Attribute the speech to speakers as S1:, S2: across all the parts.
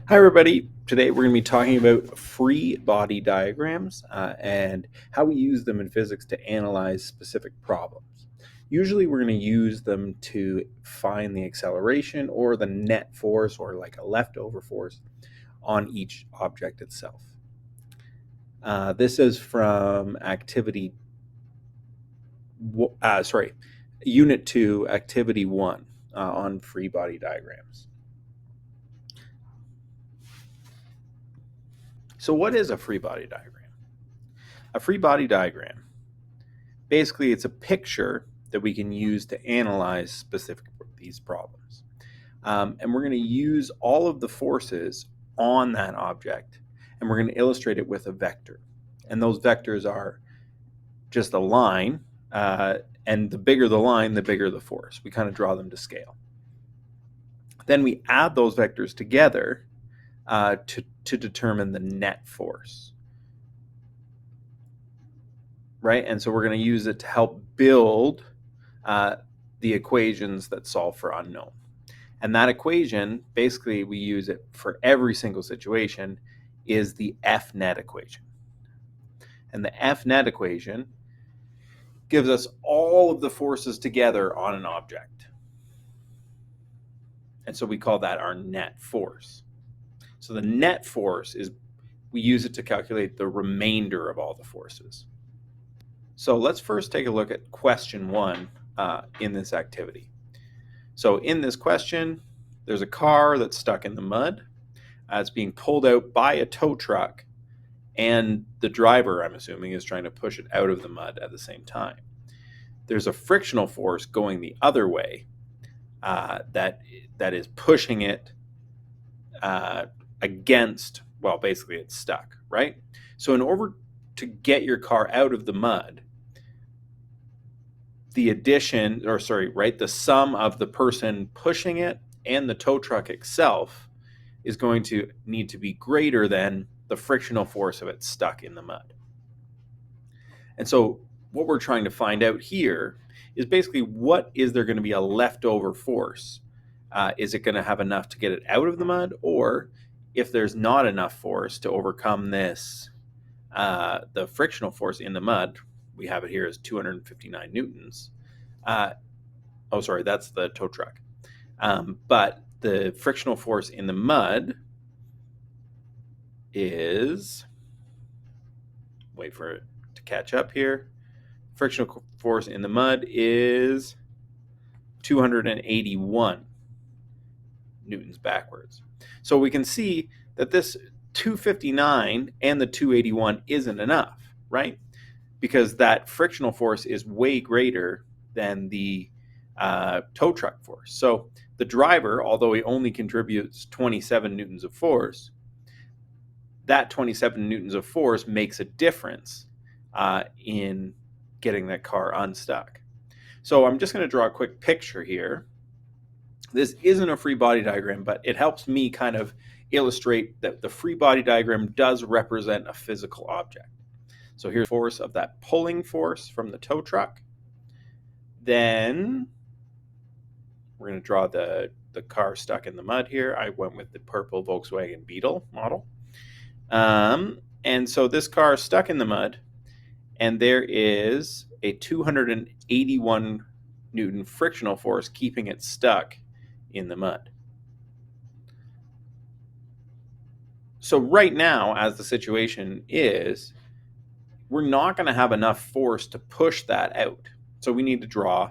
S1: Hi, everybody. Today we're going to be talking about free body diagrams and how we use them in physics to analyze specific problems. Usually we're going to use them to find the acceleration or the net force or like a leftover force on each object itself. This is from Unit 2, Activity 1 on free body diagrams. So what is a free body diagram? A free body diagram, basically it's a picture that we can use to analyze specific these problems. And we're going to use all of the forces on that object, and we're going to illustrate it with a vector. And those vectors are just a line, and the bigger the line, the bigger the force. We kind of draw them to scale. Then we add those vectors together to determine the net force. Right? And so we're going to use it to help build the equations that solve for unknown. And that equation, basically we use it for every single situation, is the F net equation. And the F net equation gives us all of the forces together on an object. And so we call that our net force. So the net force is, we use it to calculate the remainder of all the forces. So let's first take a look at question 1 in this activity. So in this question, there's a car that's stuck in the mud. It's being pulled out by a tow truck, and the driver, I'm assuming, is trying to push it out of the mud at the same time. There's a frictional force going the other way that is pushing it against, well, basically it's stuck, right? So in order to get your car out of the mud, the sum of the person pushing it and the tow truck itself is going to need to be greater than the frictional force of it stuck in the mud. And so what we're trying to find out here is basically, what is there going to be a leftover force? Is it going to have enough to get it out of the mud? Or if there's not enough force to overcome this, the frictional force in the mud, we have it here as 259 newtons. That's the tow truck. But the frictional force in the mud is, wait for it to catch up here, frictional force in the mud is 281 newtons backwards. So we can see that this 259 and the 281 isn't enough, right? Because that frictional force is way greater than the tow truck force. So the driver, although he only contributes 27 newtons of force, that 27 newtons of force makes a difference in getting that car unstuck. So I'm just going to draw a quick picture here. This isn't a free body diagram, but it helps me kind of illustrate that the free body diagram does represent a physical object. So here's the force of that pulling force from the tow truck. Then we're going to draw the car stuck in the mud here. I went with the purple Volkswagen Beetle model. And so this car is stuck in the mud, and there is a 281 Newton frictional force keeping it stuck in the mud. So right now, as the situation is, we're not going to have enough force to push that out. So we need to draw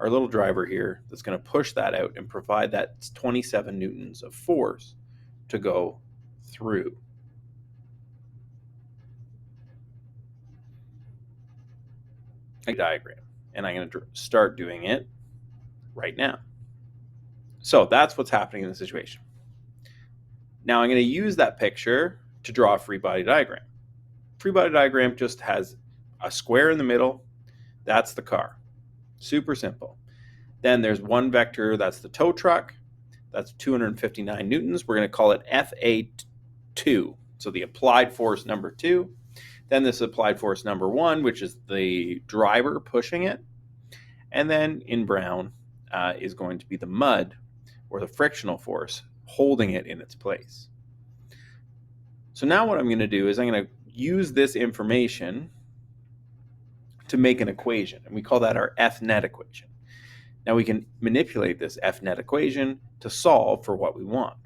S1: our little driver here that's going to push that out and provide that 27 newtons of force to go through. A diagram, and I'm going to start doing it right now. So that's what's happening in the situation. Now I'm going to use that picture to draw a free body diagram. Free body diagram just has a square in the middle. That's the car. Super simple. Then there's one vector, that's the tow truck. That's 259 newtons. We're going to call it FA2. So the applied force number 2. Then this applied force number 1, which is the driver pushing it. And then in brown is going to be the mud, or the frictional force, holding it in its place. So now what I'm going to do is I'm going to use this information to make an equation, and we call that our F net equation. Now we can manipulate this F net equation to solve for what we want.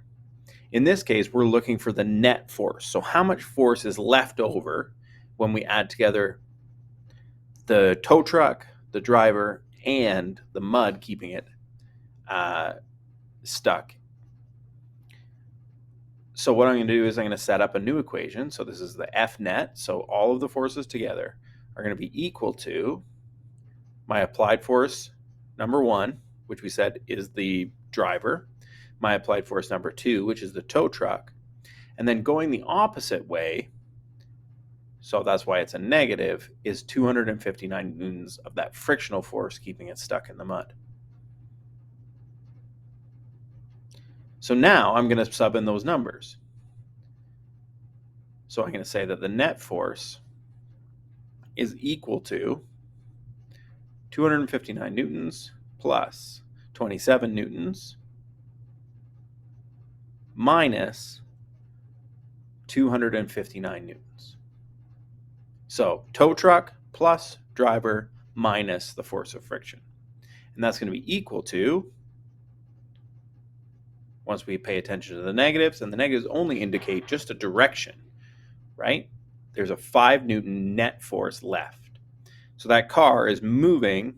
S1: In this case, we're looking for the net force. So how much force is left over when we add together the tow truck, the driver, and the mud keeping it stuck. So what I'm going to do is I'm going to set up a new equation. So this is the F net. So all of the forces together are going to be equal to my applied force number 1, which we said is the driver, my applied force number 2, which is the tow truck, and then going the opposite way, so that's why it's a negative, is 259 newtons of that frictional force keeping it stuck in the mud. So now I'm going to sub in those numbers. So I'm going to say that the net force is equal to 259 newtons plus 27 newtons minus 259 newtons. So tow truck plus driver minus the force of friction. And that's going to be equal to, once we pay attention to the negatives, and the negatives only indicate just a direction, right? There's a 5 Newton net force left. So that car is moving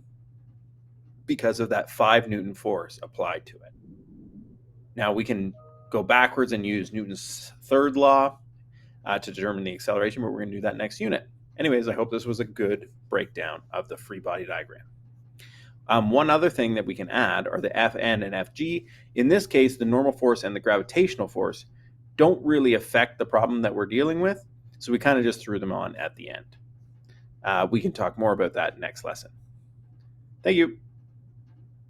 S1: because of that 5 Newton force applied to it. Now we can go backwards and use Newton's third law to determine the acceleration, but we're going to do that next unit. Anyways, I hope this was a good breakdown of the free body diagram. One other thing that we can add are the Fn and Fg. In this case, the normal force and the gravitational force don't really affect the problem that we're dealing with, so we kind of just threw them on at the end. We can talk more about that next lesson. Thank you.